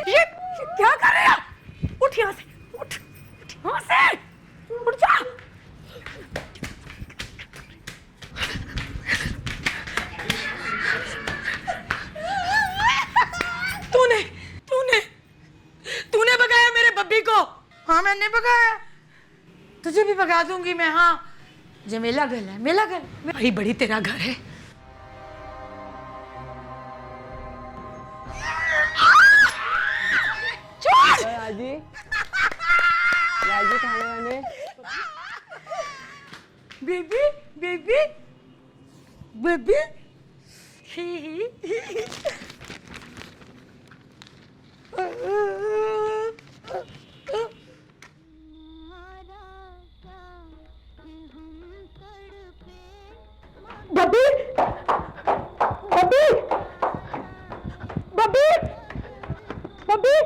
ये क्या कर रहे हो? उठ यहाँ से, उठ यहाँ से, उठ जा। तूने तूने तूने भगाया मेरे बब्बी को? हाँ मैंने भगाया, तुझे भी भगा दूंगी मैं। हाँ ये मेरा घर है, मेरा घर, भाई बड़ी तेरा घर है। राजी राजी खाने वाने। बेबी बेबी बेबी ही बब्बी बब्बी बब्बी बब्बी।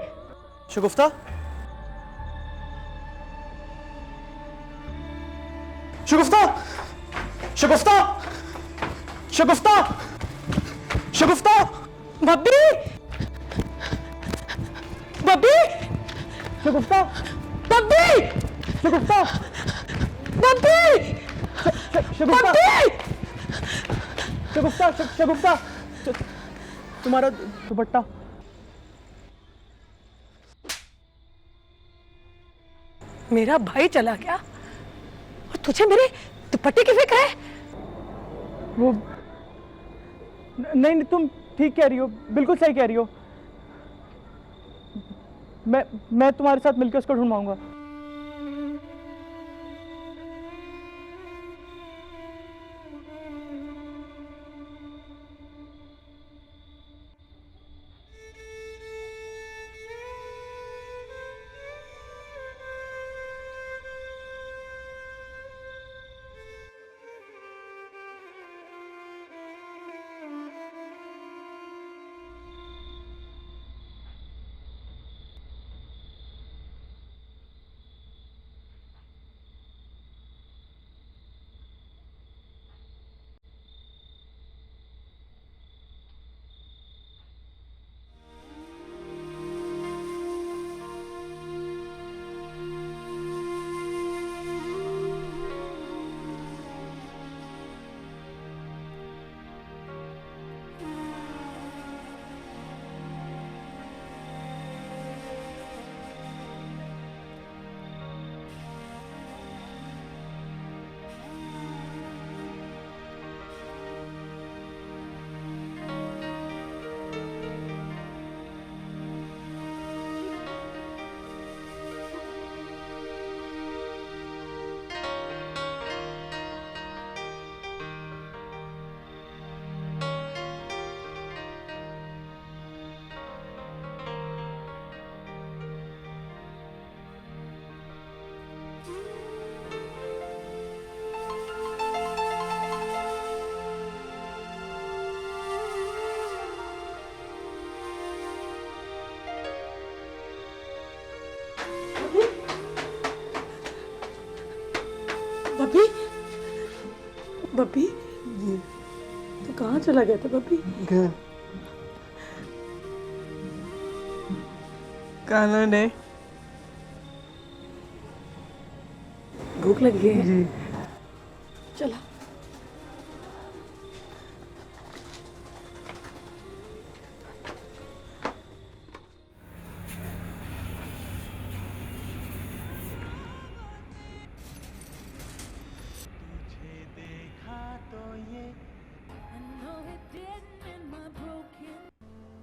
शगुफ्ता, शगुफ्ता, शगुफ्ता, शगुफ्ता, शगुफ्ता, बब्बी बब्बी शगुफ्ता, बब्बी शगुफ्ता, बब्बी शगुफ्ता, बब्बी। शगुफ्ता, शगुफ्ता, तुम्हारा दुपट्टा। मेरा भाई चला गया और तुझे मेरे दुपट्टे की फिक्र है? वो नहीं, तुम ठीक कह रही हो, बिल्कुल सही कह रही हो। मैं तुम्हारे साथ मिलकर उसको ढूंढवाऊंगा। बब्बी बब्बी तो कहाँ चला गया था बब्बी? खाना ने भूख लगी है जी। चला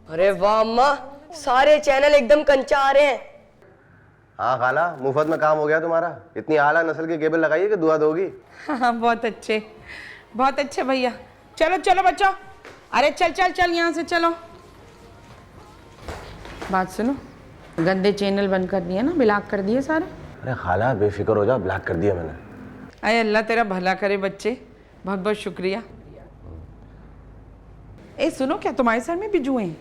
अरे वाह अम्मा, सारे चैनल एकदम कंचा आ रहे हैं। हाँ खाला, मुफ्त में काम हो गया तुम्हारा। इतनी आला नस्ल की केबल लगाई है कि दुआ दोगी। हाँ बहुत अच्छे भैया। चलो चलो बच्चों, अरे चल चल चल यहाँ से चलो। बात सुनो, गंदे चैनल बंद कर दिए ना, ब्लॉक कर दिए सारे। अरे खाला बेफिक्र हो जा, ब्लॉक कर दिया मैंने। अरे अल्लाह तेरा भला करे बच्चे, बहुत बहुत शुक्रिया। ए सुनो, क्या तुम्हारे सर में भी जुए हैं?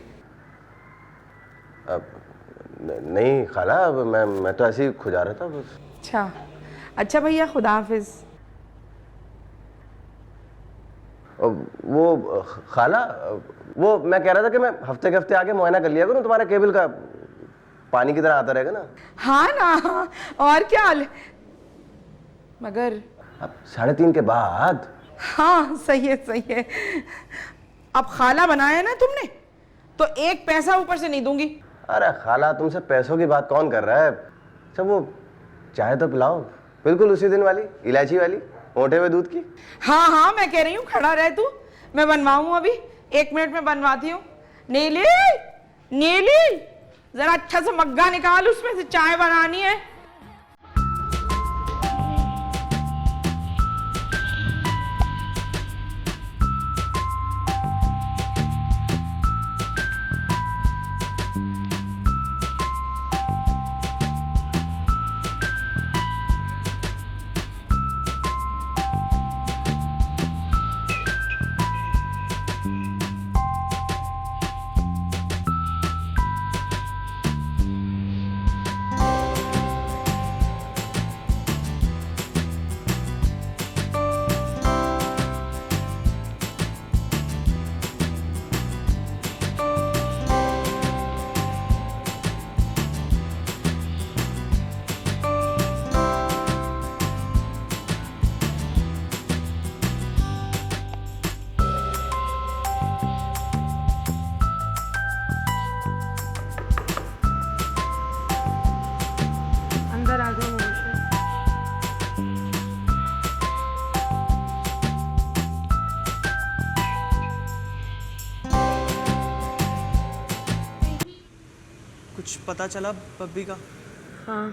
नहीं खाला, मैं तो ऐसे ही खुजा रहा था बस। अच्छा भैया, खुदा हाफिज। वो खाला, वो मैं कह रहा था कि मैं हफ्ते के हफ्ते आके मुआयना कर लिया करूँ, तुम्हारे केबल का पानी की तरह आता रहेगा ना। हाँ ना, और क्या हाल है? मगर अब 3:30 के बाद। हाँ सही है सही है। अब खाला बनाया ना तुमने तो एक पैसा ऊपर से नहीं दूंगी। अरे खाला, तुमसे पैसों की बात कौन कर रहा है? अच्छा वो चाय तो पिलाओ, बिल्कुल उसी दिन वाली, इलायची वाली, मोटे हुए दूध की। हाँ हाँ मैं कह रही हूँ खड़ा रहे तू, मैं बनवाऊँ अभी 1 मिनट में बनवाती हूँ। नीली नीली, जरा अच्छा से मग्गा निकाल, उसमें से चाय बनानी है। अंदर आ जाओ मुझे। कुछ पता चला बब्बी का? हाँ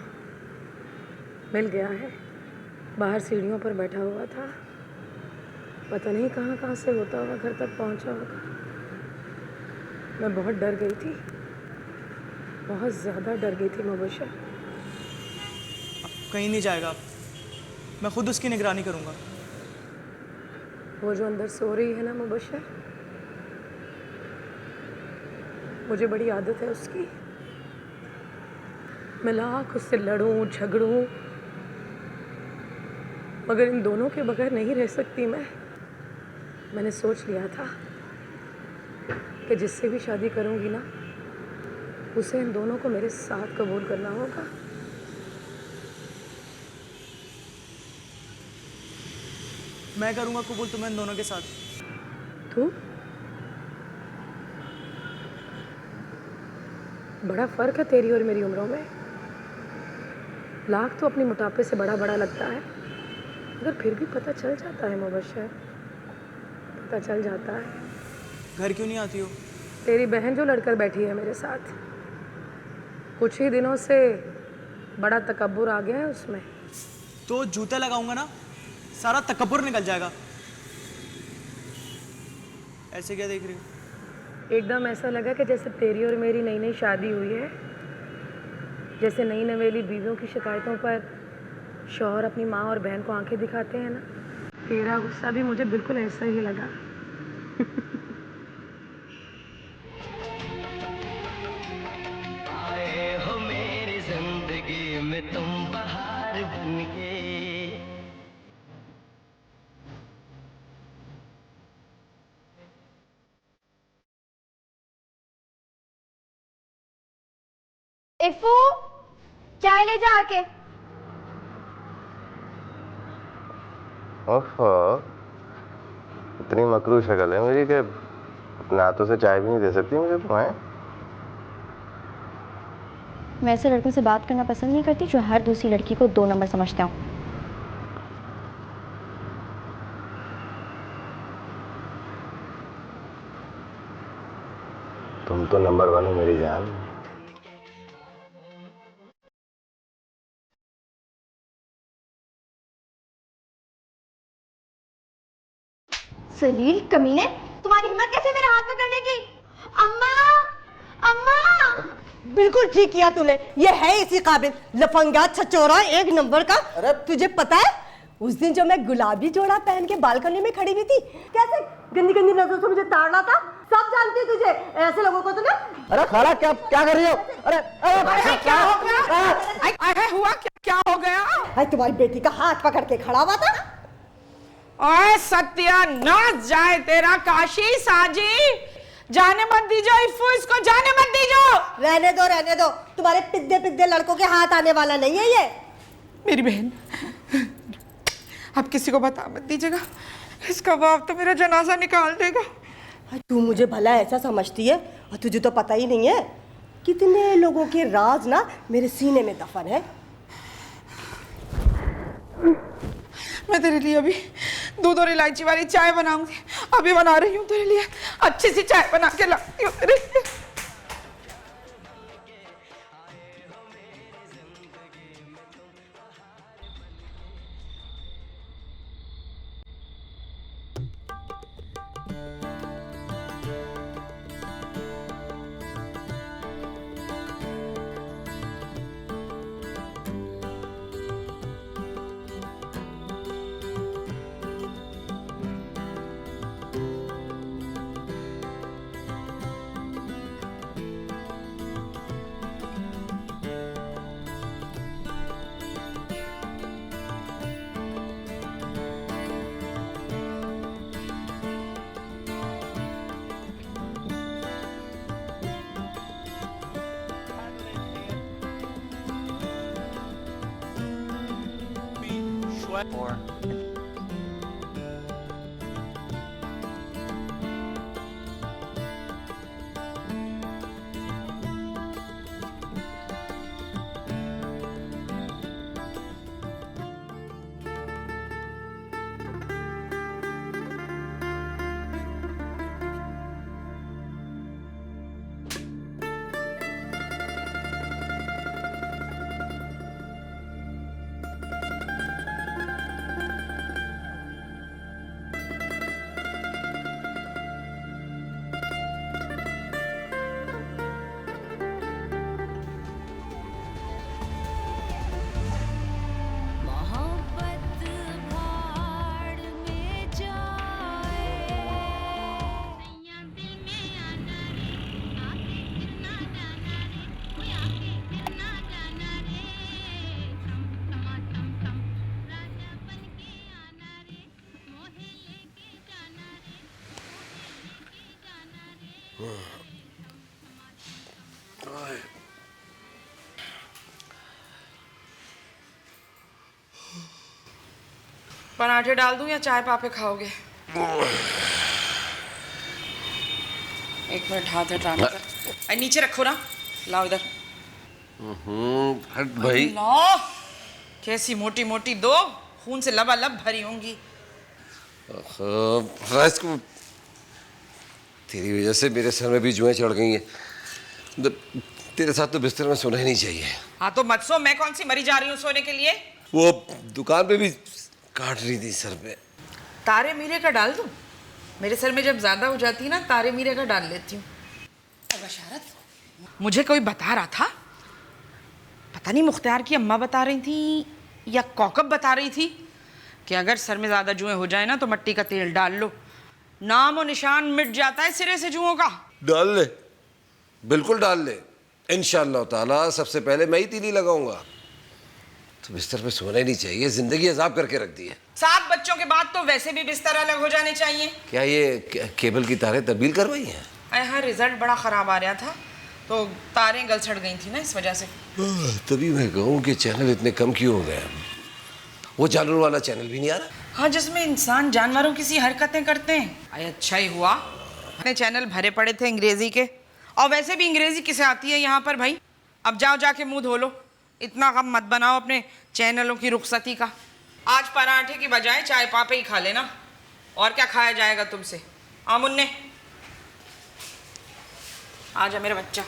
मिल गया है, बाहर सीढ़ियों पर बैठा हुआ था, पता नहीं कहाँ कहाँ से होता होगा घर तक पहुँचा होगा। मैं बहुत डर गई थी, बहुत ज़्यादा डर गई थी मुबशर। कहीं नहीं जाएगा, मैं खुद उसकी निगरानी करूंगा। वो जो अंदर सो रही है ना मुबशर, मुझे बड़ी आदत है उसकी। मैं लाख उससे लड़ूं झगड़ूं, मगर इन दोनों के बगैर नहीं रह सकती मैं। मैंने सोच लिया था कि जिससे भी शादी करूंगी ना, उसे इन दोनों को मेरे साथ कबूल करना होगा। मैं करूंगा कबूल तुम्हें इन दोनों के साथ। तू? बड़ा फर्क है तेरी और मेरी उम्रों में। लाख तो अपने मोटापे से बड़ा बड़ा लगता है, मगर फिर भी पता चल जाता है मुबशर, पता चल जाता है। घर क्यों नहीं आती हो? तेरी बहन जो लड़कर बैठी है मेरे साथ, कुछ ही दिनों से बड़ा तकब्बुर आ गया है उसमें। तो जूते लगाऊंगा ना, सारा तकब्बुर निकल जाएगा। ऐसे क्या देख रही हो? एकदम ऐसा लगा कि जैसे तेरी और मेरी नई नई शादी हुई है, जैसे नई नवेली बीवियों की शिकायतों पर शौहर अपनी माँ और बहन को आंखें दिखाते हैं ना, तेरा गुस्सा भी मुझे बिल्कुल ऐसा ही लगा। आए हो मेरी जिंदगी में तुम बहार बनके। इफू, चाय ले जा आके। ओहो, इतनी मकरू शक्ल है मेरी कि अपने हाथों से चाय भी नहीं दे सकती मुझे तुम्हें। मैं ऐसे लड़कों से बात करना पसंद नहीं करती जो हर दूसरी लड़की को 2 नंबर समझते हो। तुम तो नंबर 1 हो मेरी जान। सलील कमीने, तुम्हारी हिम्मत कैसे मेरा हाथ पकड़ने की? अम्मा, अम्मा। बिल्कुल ठीक किया तूने, ये है इसी काबिल, लफंगा छचोरा 1 नंबर का। अरे तुझे पता है उस दिन जो मैं गुलाबी जोड़ा पहन के बालकनी में खड़ी हुई थी, कैसे गंदी गंदी नजरों से मुझे ताड़ना था, सब जानती तुझे ऐसे लोगों को तो ना। अरे खाला क्या क्या कर रही हो? अरे क्या हो गया? हुआ क्या? क्या हो गया? तुम्हारी बेटी का हाथ पकड़ के खड़ा हुआ था। ओए सत्यानाश जाए तेरा काशी साजी, जाने मत दीजो इफ्फू, इसको जाने मत दीजो। रहने दो, तुम्हारे पिद्दे पिद्दे लड़कों के हाथ आने वाला नहीं है ये। मेरी बहन, अब किसी को बता मत दीजिएगा, इसका बाप तो मेरा जनाजा निकाल देगा। तू मुझे भला ऐसा समझती है, और तुझे तो पता ही नहीं है कितने लोगों के राज ना मेरे सीने में दफन है। मैं तेरे लिए अभी दूध और इलायची वाली चाय बनाऊंगी, अभी बना रही हूँ तेरे लिए, अच्छी सी चाय बना के लाती हूँ तेरे लिए। Or पराठे डाल दूं या चाय पापे खाओगे? एक मिनट हाथ हटाना, नीचे रखो ना, लाओ इधर। हट भाई। लाओ, कैसी मोटी मोटी दो, खून से लबालब भरी होंगी। राज को तेरी वजह से मेरे सर में भी जुएं चढ़ गई हैं। तेरे साथ तो बिस्तर में सोना ही नहीं चाहिए। हाँ तो मत सो, मैं कौन सी मरी जा रही हूँ सोने के लिए? वो दुकान पे भी काट रही थी सर पे। तारे मीरे का डाल दूं? मेरे सर में जब ज्यादा हो जाती है ना, तारे मीरे का डाल लेती हूँ। बशारत, मुझे कोई बता रहा था, पता नहीं मुख्तियार की अम्मा बता रही थी या कौकब बता रही थी कि अगर सर में ज्यादा जुएं हो जाए ना तो मट्टी का तेल डाल लो, नाम और निशान मिट जाता है सिरे से जुओं का। डाल ले, बिल्कुल डाल ले, इंशाअल्लाह ताला सबसे पहले मैं ही तीली लगाऊंगा। तो बिस्तर पे सोना ही नहीं चाहिए, जिंदगी अजाब करके रख दी है। 7 बच्चों के बाद तो वैसे भी बिस्तर अलग हो जाने चाहिए। क्या ये केबल की तारें तब्दील करवाई हैं? हाँ, रिजल्ट बड़ा खराब आ रहा था तो तारें गल सड़ गई थी ना, इस वजह से। तभी मैं कहूँ कि चैनल इतने कम क्यों हो गए। वो जानवर वाला चैनल भी नहीं आ रहा? हाँ, जिसमें इंसान जानवरों की सी हरकतें करते हैं। अरे अच्छा ही हुआ, अपने चैनल भरे पड़े थे अंग्रेजी के, और वैसे भी अंग्रेजी किसे आती है यहाँ पर भाई। अब जाओ जाके मुंह धो लो, इतना गम मत बनाओ अपने चैनलों की रुखसती का। आज पराठे की बजाय चाय पापे ही खा लेना, और क्या खाया जाएगा तुमसे। आ मुन्ने, आजा मेरा बच्चा।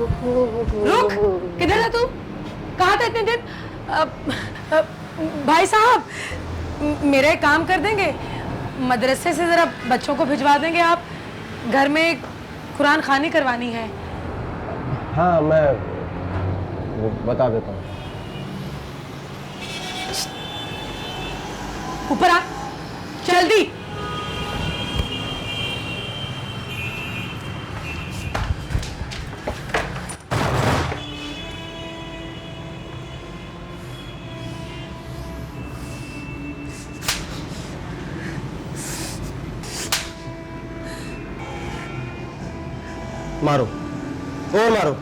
रुक, किधर है तू? कहाँ था इतने दिन? भाई साहब, मेरा एक काम कर देंगे, मदरसे से जरा बच्चों को भिजवा देंगे आप, घर में कुरान खानी करवानी है। हाँ, मैं बता देता हूँ। ऊपर आ, जल्दी। मारो और मारो।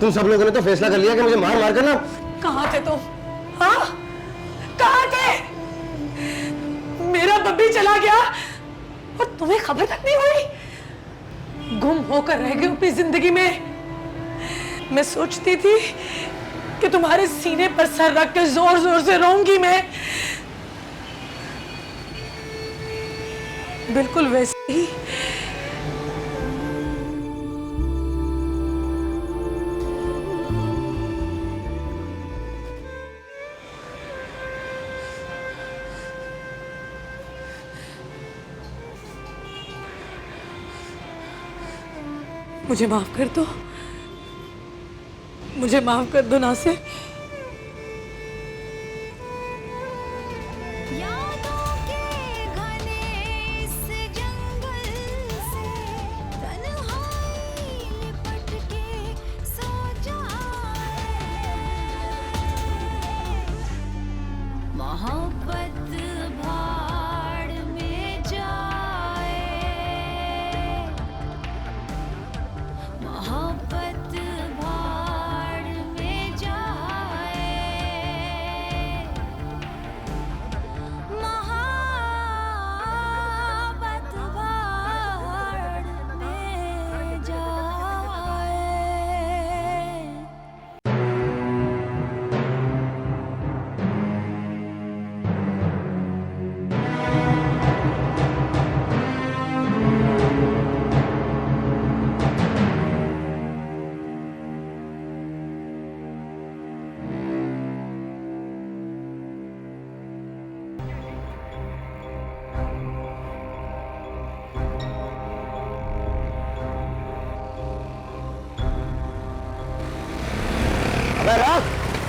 तुम सब लोगों ने तो फैसला कर लिया कि मुझे मार मार कर ना। कहाँ थे तुम? हाँ, कहाँ थे? मेरा बब्बी चला गया और तुम्हें खबर तक नहीं हुई? गुम होकर रह गई अपनी जिंदगी में। मैं सोचती थी कि तुम्हारे सीने पर सर रख के जोर जोर से रोऊंगी मैं, बिल्कुल वैसे ही मुझे माफ कर दो, मुझे माफ कर दो नासिर।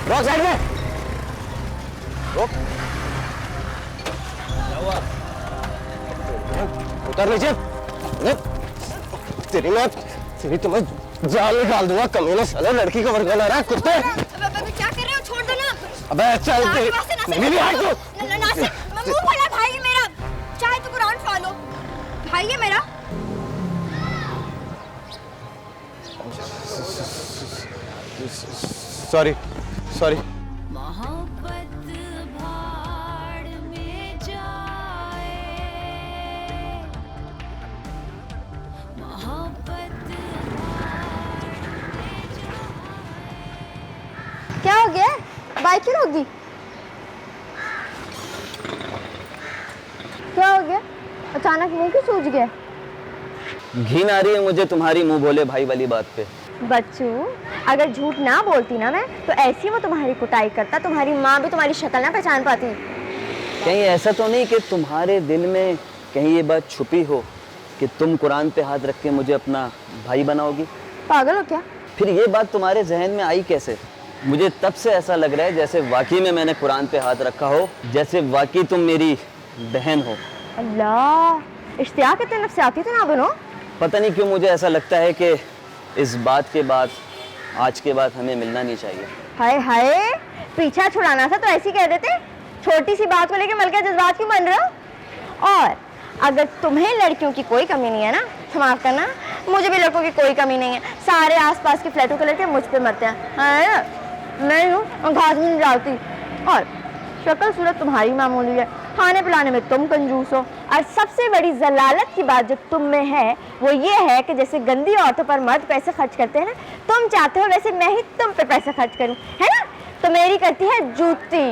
रोक साइड में, रोक। उतर नीचे। तेरी मैं तेरी तुम्हें जाल में डाल दूंगा कमीने साले, लड़की को वर्गा ला रहा है कुत्ते। क्या कर रहे हो? छोड़ दो ना। अबे चल, नहीं हाथ दो। नासिर, मुंह खोला, भाई है मेरा, चाहे तो कुरान फॉलो, भाई है मेरा। Sorry sorry. क्या हो गया? बाइक क्यों रोक दी? क्या हो गया? अचानक मुंह क्यों सूज गया? घिन आ रही है मुझे तुम्हारी मुंह बोले भाई वाली बात पे। बच्चू, अगर झूठ ना बोलती ना मैं, तो ऐसी वो तुम्हारी कुटाई करता, तुम्हारी माँ भी तुम्हारी शक्ल ना पहचान पाती। कहीं ऐसा तो नहीं कि तुम्हारे दिल में कहीं ये बात छुपी हो कि तुम कुरान पे हाथ रख के मुझे अपना भाई बनाओगी? पागल हो क्या? फिर ये बात तुम्हारे जहन में आई कैसे? मुझे तब से ऐसा लग रहा है जैसे वाकई में मैंने कुरान पे हाथ रखा हो, जैसे वाकई तुम मेरी बहन हो। अल्लाह, इश्तियाक इतने नफसियाती तो ना बनो। पता नहीं क्यों मुझे ऐसा लगता है कि इस बात के बाद, आज के बाद हमें मिलना नहीं चाहिए। हाय हाय, पीछा छुड़ाना था तो ऐसे ही कह देते। छोटी सी बात को लेके मलका जज्बात क्यों बन रहे हो? और अगर तुम्हें लड़कियों की कोई कमी नहीं है ना, तो माफ करना, मुझे भी लड़कों की कोई कमी नहीं है। सारे आसपास के फ्लैटों के लड़के मुझ पे मरते हैं, है ना? मैं हूँ और घास में नहीं डालती। और शक्ल सूरत तुम्हारी मामूली है, खाने पिलाने में तुम कंजूस हो, और सबसे बड़ी जलालत की बात जो तुम में है वो ये है कि जैसे गंदी औरतों पर मर्द पैसे खर्च करते हैं ना, तुम चाहते हो वैसे मैं ही तुम पे पैसे खर्च करूं, है ना? तो मेरी करती है जूती।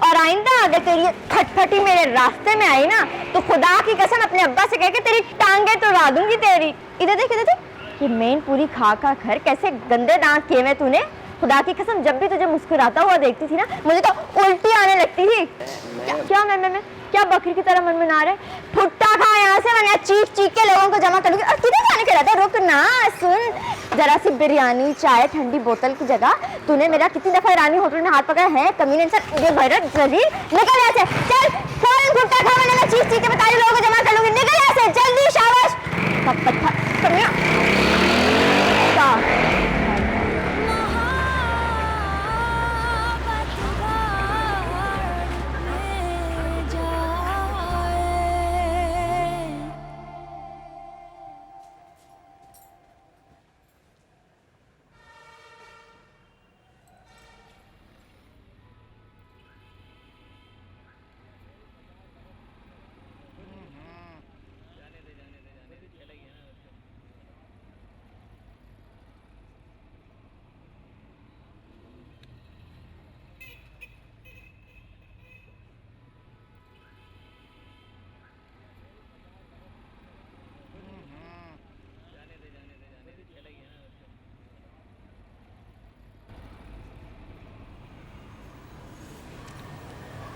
और आइंदा अगर तेरी खटखटी मेरे रास्ते में आई ना, तो खुदा की कसम अपने अब्बा से कह के तेरी टांगे तोड़ा दूंगी तेरी। इधर देख, इधर देख, कि मेन पूरी खा खा घर कैसे गंदे दांत किए हुए तूने। खुदा की कसम जब भी तुझे मुस्कुराता हुआ देखती थी ना मुझे तो उल्टी आने लगती थी। क्या मैं क्या बकरी की तरह मनमना रहे? फुट्टा खा यहाँ से, वरना चीख चीख के लोगों को जमा करूंगी। और किधर जाने के रहता है? रुक ना, सुन जरा सी बिरयानी चाय ठंडी बोतल की जगह तूने मेरा कितनी दफा रानी होटल में हाथ पकड़ा है। कमीने इंसान, ये भैरत जल्दी निकल यहाँ से, चल फौरन फुट्टा खा, वरना मैं चीख चीख के बता रही लोगों को जमा कर लूंगी। निकल यहाँ से जल्दी, शाबाश।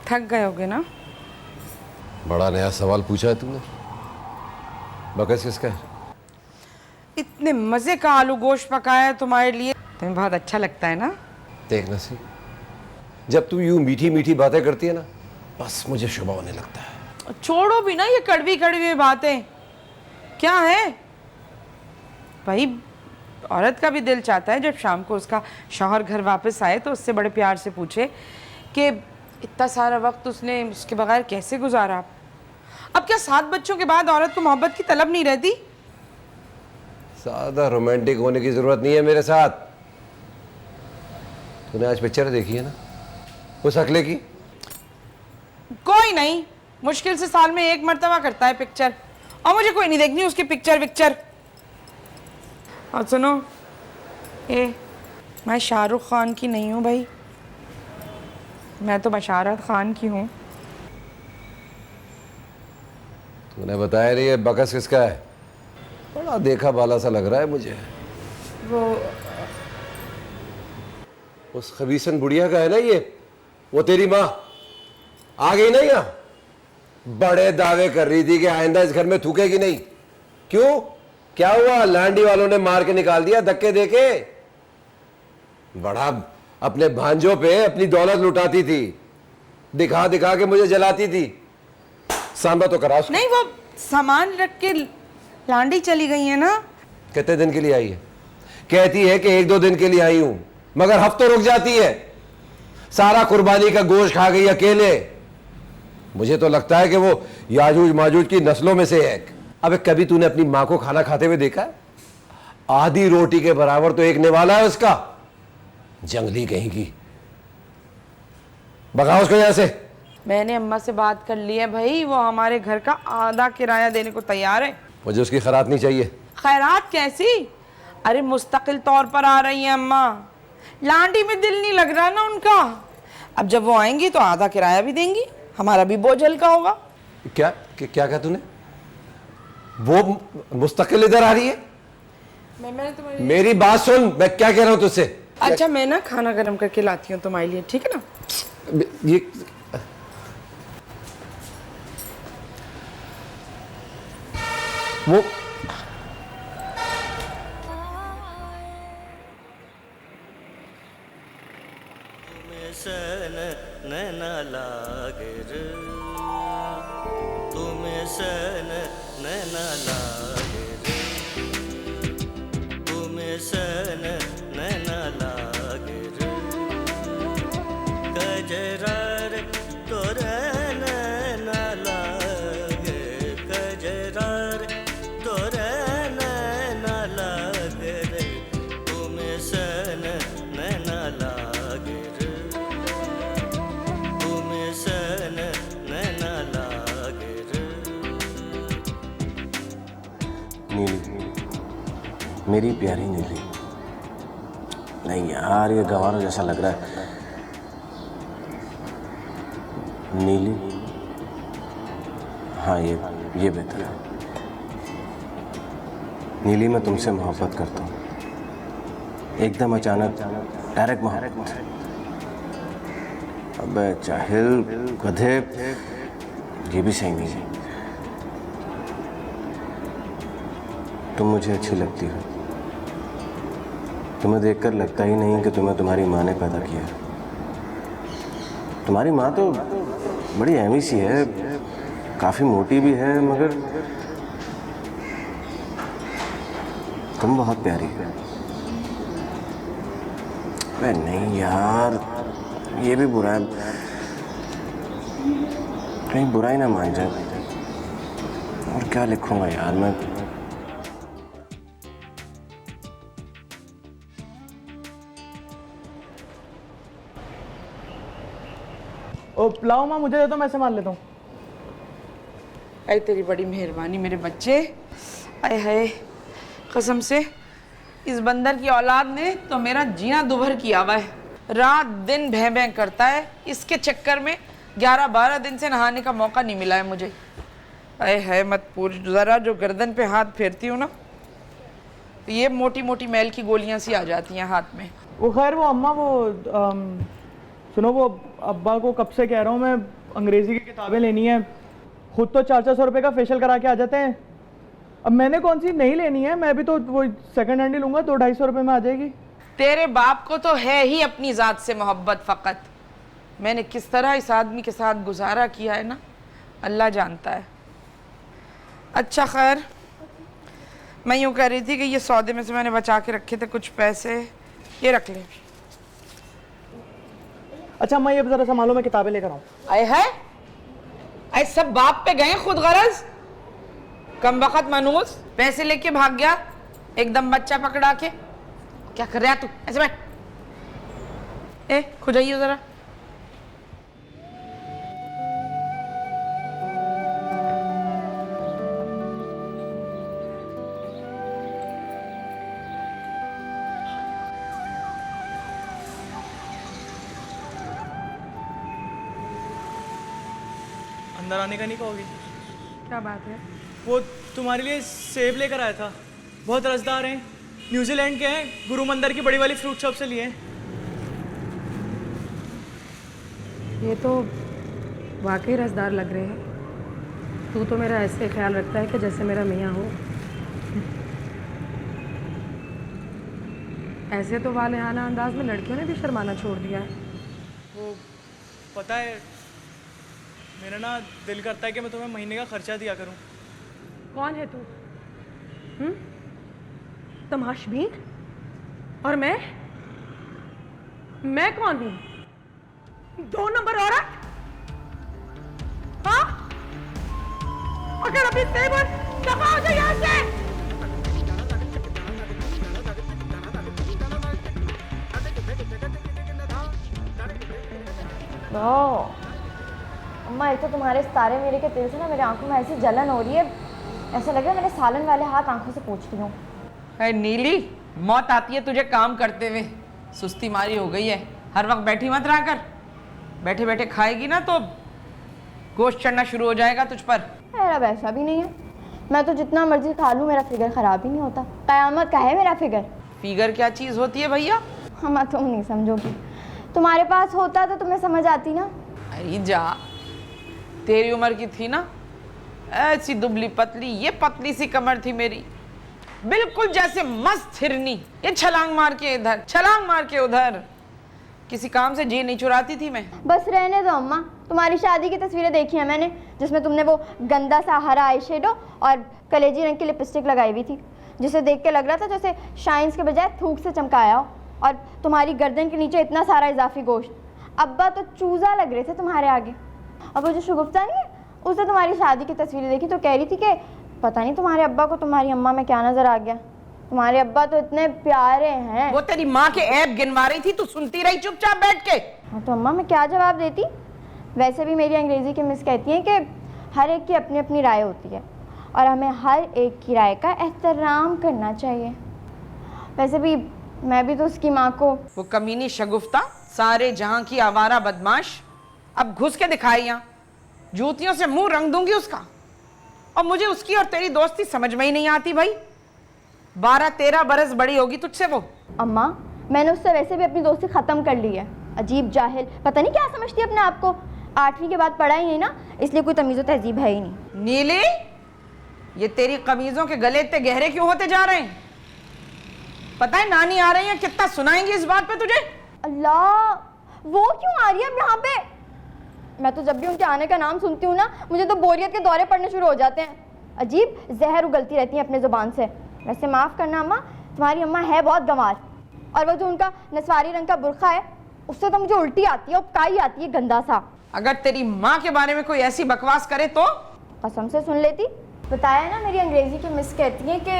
थक गए होगे ना? बड़ा नया सवाल पूछा है तुमने। बकस किसका है? इतने मजे का आलू गोश्त पकाया है तुम्हारे लिए, तुम्हें बहुत अच्छा लगता है ना? देख नसी, जब तू यूं मीठी मीठी बातें करती है ना, बस मुझे शुभ होने लगता है। छोड़ो भी ना ये कड़वी कड़वी बातें। क्या है भाई, औरत का भी दिल चाहता है जब शाम को उसका शौहर घर वापस आए तो उससे बड़े प्यार से पूछे कि इतना सारा वक्त उसने उसके बगैर कैसे गुजारा। अब क्या 7 बच्चों के बाद औरत को मोहब्बत की तलब नहीं रहती? ज्यादा रोमांटिक होने की जरूरत नहीं है मेरे साथ। तूने आज पिक्चर देखी है ना उस अगले की? कोई नहीं, मुश्किल से साल में 1 मर्तबा करता है पिक्चर, और मुझे कोई नहीं देखनी उसकी पिक्चर। और सुनो, मैं शाहरुख खान की नहीं हूँ भाई, मैं तो बशारत खान की हूँ। तूने बताया नहीं, ये बकस किसका है? बड़ा देखा बाला सा लग रहा है मुझे। वो उस खबीसन बुढ़िया का है ना ये? वो तेरी माँ आ गई ना यहाँ? बड़े दावे कर रही थी कि आइंदा इस घर में थूकेगी नहीं। क्यों, क्या हुआ? लांडी वालों ने मार के निकाल दिया धक्के देके। बड़ा अपने भांजों पे अपनी दौलत लुटाती थी, दिखा दिखा के मुझे जलाती थी। सांबा तो करा उसको। नहीं, वो सामान रख के लांडी चली गई है ना। कितने दिन के लिए आई है? कहती है कि 1-2 दिन के लिए आई हूं, मगर हफ्तों रुक जाती है। सारा कुर्बानी का गोश्त खा गई अकेले। मुझे तो लगता है कि वो याजूज माजूज की नस्लों में से है। अबे कभी तूने अपनी मां को खाना खाते हुए देखा है? आधी रोटी के बराबर तो एक निवाला है उसका। जंगली कहीं की। भगाओ उसको यहां से। मैंने अम्मा से बात कर ली है भाई, वो हमारे घर का आधा किराया देने को तैयार है। मुझे उसकी खैरात नहीं चाहिए। खैरात कैसी? अरे मुस्तकिल तौर पर आ रही है अम्मा, लांडी में दिल नहीं लग रहा ना उनका। अब जब वो आएंगी तो आधा किराया भी देंगी, हमारा भी बोझ हल्का होगा। क्या क्या कहा तूने? वो मुस्तकिल इधर आ रही है? मैंने तुम्हारी मेरी बात सुन, मैं क्या कह रहा हूं तुझसे। अच्छा, मैं ना खाना गर्म करके लाती हूँ तुम्हारे लिए, ठीक है ना? ये वो सन नैना लागे रे, तुम्हें सन नैना लागे रे, तुम्हें सन नैना लागे रे, कजरा रे तोरे नैना लागे, कजरा रे तोरे नैना लागे रे, तुम्हें सन नैना लागे रे, तुम्हें सन नैना लागे रे। नीली, मेरी प्यारी नीली। नहीं यार, ये गंवारों जैसा लग रहा है। नीली, हाँ ये बेहतर है। नीली, मैं तुमसे मोहब्बत करता हूँ, एकदम अचानक, डायरेक्ट मोहब्बत। अबे जाहिल, गधे, ये भी सही नहीं है। तुम मुझे अच्छी लगती हो। तुम्हें देखकर लगता ही नहीं कि तुम्हें तुम्हारी माँ ने पैदा किया। तुम्हारी माँ तो बड़ी अहमी सी है, काफी मोटी भी है, मगर तुम बहुत प्यारी हो। अरे नहीं यार, ये भी बुरा है, कहीं बुरा ही ना मान जाए। और क्या लिखूंगा यार मैं। ओ लाओ माँ, मुझे दे दो, मैं संभाल लेता हूँ। अरे तेरी बड़ी मेहरबानी मेरे बच्चे। आए हाय, कसम से इस बंदर की औलाद ने तो मेरा जीना दुभर किया हुआ है। रात दिन भैं भैं करता है, इसके चक्कर में 11-12 दिन से नहाने का मौका नहीं मिला है मुझे। अरे है मत पूछ, ज़रा जो गर्दन पे हाथ फेरती हूँ ना, तो ये मोटी मोटी मैल की गोलियां सी आ जाती हैं हाथ में। वो खैर वो अम्मा, वो सुनो, वो अब्बा को कब से कह रहा हूँ मैं, अंग्रेजी की किताबें लेनी है। खुद तो 400-400 रुपये का फेशियल करा के आ जाते हैं। अब मैंने कौन सी नहीं लेनी है, मैं भी तो वो सेकंड हैंड ही लूँगा, 200-250 रुपये में आ जाएगी। तेरे बाप को तो है ही अपनी ज़ात से मोहब्बत फ़कत। मैंने किस तरह इस आदमी के साथ गुजारा किया है ना, अल्लाह जानता है। अच्छा खैर, मैं यूँ कह रही थी कि ये सौदे में से मैंने बचा के रखे थे कुछ पैसे, ये रख ले। अच्छा अम्मा, ये ज़रा संभालो, मैं किताबें लेकर आऊँ। आए है, आए सब बाप पे गए खुद गरज। कम वक़्त मनूस पैसे लेके भाग गया, एकदम बच्चा पकड़ा के। क्या कर रहा तू, ऐसे बैठ। ए खो जाइए जरा। अंदर आने का नहीं कहोगी? क्या बात है? वो तुम्हारे लिए सेब लेकर आया था, बहुत रसदार हैं, न्यूजीलैंड के हैं, गुरु मंदिर की बड़ी वाली फ्रूट शॉप से लिए हैं। ये तो वाकई रसदार लग रहे हैं। तू तो मेरा ऐसे ख्याल रखता है कि जैसे मेरा मियाँ हो। ऐसे तो वालेहाना अंदाज में लड़कियों ने भी शर्माना छोड़ दिया है। वो पता है, मेरा ना दिल करता है कि मैं तुम्हें महीने का खर्चा दिया करूं। कौन है तू? तमाशबीन? और मैं कौन हूँ? 2 नंबर औरत? हाँ? अगर अभी तेवर दफा हो जाए यहाँ से। अम्मा, एक तो तुम्हारे सितारे मेरे के तेल से ना मेरी आंखों में ऐसी जलन हो रही है, ऐसा लग रहा है मैंने सालन वाले हाथ आंखों से पोंछ ली हूँ। अरे नीली, मौत आती है तुझे काम करते हुए, सुस्ती मारी हो गई है। हर वक्त बैठी मत रहा कर, बैठे बैठे खाएगी ना तो गोश्त चढ़ना शुरू हो जाएगा तुझ पर। मेरा वैसा भी नहीं है, मैं तो जितना मर्जी खा लूँ मेरा फिगर खराब ही नहीं होता। कयामत का है मेरा फिगर। फिगर क्या चीज़ होती है भैया? अम्मा तुम नहीं समझोगी, तुम्हारे पास होता तो तुम्हें समझ आती ना। अरे जा, तेरी उम्र की थी ना, ऐसी दुबली पतली, ये पतली सी कमर थी मेरी, बिल्कुल जैसे मस्त हिरनी। ये छलांग मार के इधर, छलांग मार के उधर, किसी काम से जी नहीं चुराती थी मैं। बस रहने दो अम्मा, तुम्हारी शादी की तस्वीरें देखी हैं मैंने, जिसमें तुमने वो गंदा सा हरा आई शेडो और कलेजी रंग की लिपस्टिक लगाई हुई थी, जिसे देख के लग रहा था जैसे शाइन्स के बजाय थूक से चमकाया हो। और तुम्हारी गर्दन के नीचे इतना सारा इजाफी गोश्त, अब्बा तो चूजा लग रहे थे तुम्हारे आगे। अब वो जो शुगुफ्ता नहीं है, उसने तुम्हारी शादी की तस्वीरें देखी तो कह रही थी कि पता नहीं तुम्हारे अब्बा को तुम्हारी अम्मा में क्या नजर आ गया, तुम्हारे अब्बा तो इतने प्यारे हैं। वो तेरी माँ के ऐब गिनवा रही थी, तू सुनती रही चुपचाप बैठ के। हाँ तो अम्मा मैं क्या जवाब देती? वैसे भी मेरी अंग्रेजी की मिस कहती हैं कि हर एक की अपनी अपनी राय होती है और हमें हर एक की राय का एहतराम करना चाहिए। वैसे भी मैं भी तो उसकी माँ को। वो कमीनी शगुफ्ता, सारे जहां की आवारा बदमाश, अब घुस के दिखाई यहाँ, जूतियों से मुंह रंग दूंगी उसका। और मुझे उसकी और तेरी दोस्ती समझ में ही नहीं आती भाई। 12-13 बरस बड़ी होगी तुझसे वो। अम्मा मैंने उससे वैसे भी अपनी दोस्ती खत्म कर ली है। अजीब जाहिल, पता नहीं क्या समझती है अपने आप को। 8वीं के बाद पढ़ा ही नहीं ना, इसलिए कोई तमीज़ तहजीब है ही नहीं। नीली, ये तेरी कमीजों के गले इतने गहरे क्यों होते जा रहे हैं? पता है नानी आ रही है, कितना सुनाएंगी इस बात पे तुझे? अल्लाह, वो क्यों आ रही है यहाँ पे? मैं तो जब भी उनके आने का नाम सुनती हूँ ना, मुझे तो बोरियत के दौरे पड़ने शुरू हो जाते हैं। अजीब जहर उगलती रहती है अपने ज़ुबान से। वैसे माफ़ करना अम्मा, तुम्हारी अम्मा है बहुत गंवार, और वो जो उनका नस्वारी रंग का बुरखा है उससे तो मुझे उल्टी आती है, उपकाई आती है, गंदा सा। अगर तेरी माँ के बारे में कोई ऐसी बकवास करे तो? कसम से सुन लेती। बताया ना, मेरी अंग्रेजी की मिस कहती है कि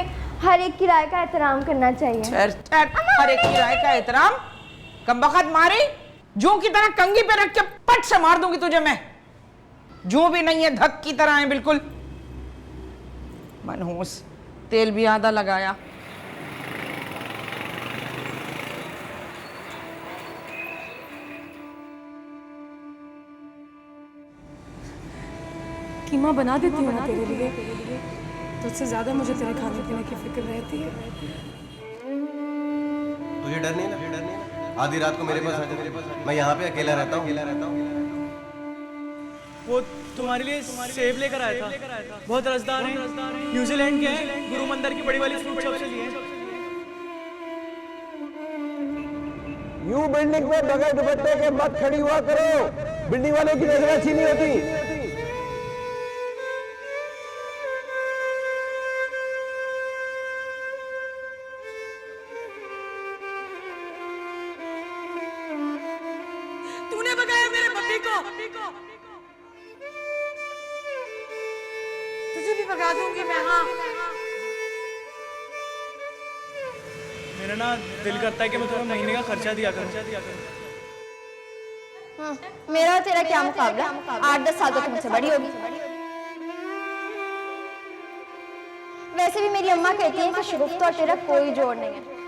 हर एक की राय का एहतराम करना चाहिए। हर एक की राय का एहतराम? कमबख्त मारी, जो की तरह कंगी पे रख के पट से मार दूंगी तुझे मैं। जो भी नहीं है धक की तरह है बिल्कुल। मनहूस, तेल भी आधा लगाया। कीमा बना देती हूँ ना तेरे लिए, तो उससे ज्यादा मुझे तेरे खाने पीने की फिक्र रहती है। तुझे डर नहीं ना? आधी रात को मेरे पास आ जा, मैं यहाँ पे अकेला रहता हूँ। वो तुम्हारे लिए सेब लेकर आया था, बहुत रसदार है, न्यूजीलैंड के हैं, गुरु मंदिर की बड़ी वाली फ्रूट शॉप से लिए। यूं बिल्डिंग में बगैर दुपट्टे के मत खड़ी हुआ करो, बिल्डिंग वाले की नजर अच्छी नहीं होती। तूने भगाया मेरे बब्बी को, तुझे भी भगा दूंगी मैं। हाँ, मेरा ना दिल करता है कि मैं तुम्हें महीने का खर्चा दिया करूं। मेरा और तेरा क्या मुकाबला? 8-10 साल तो तुमसे बड़ी होगी। वैसे भी मेरी अम्मा कहती है कि शगुफ्ता और तेरा कोई जोड़ नहीं है।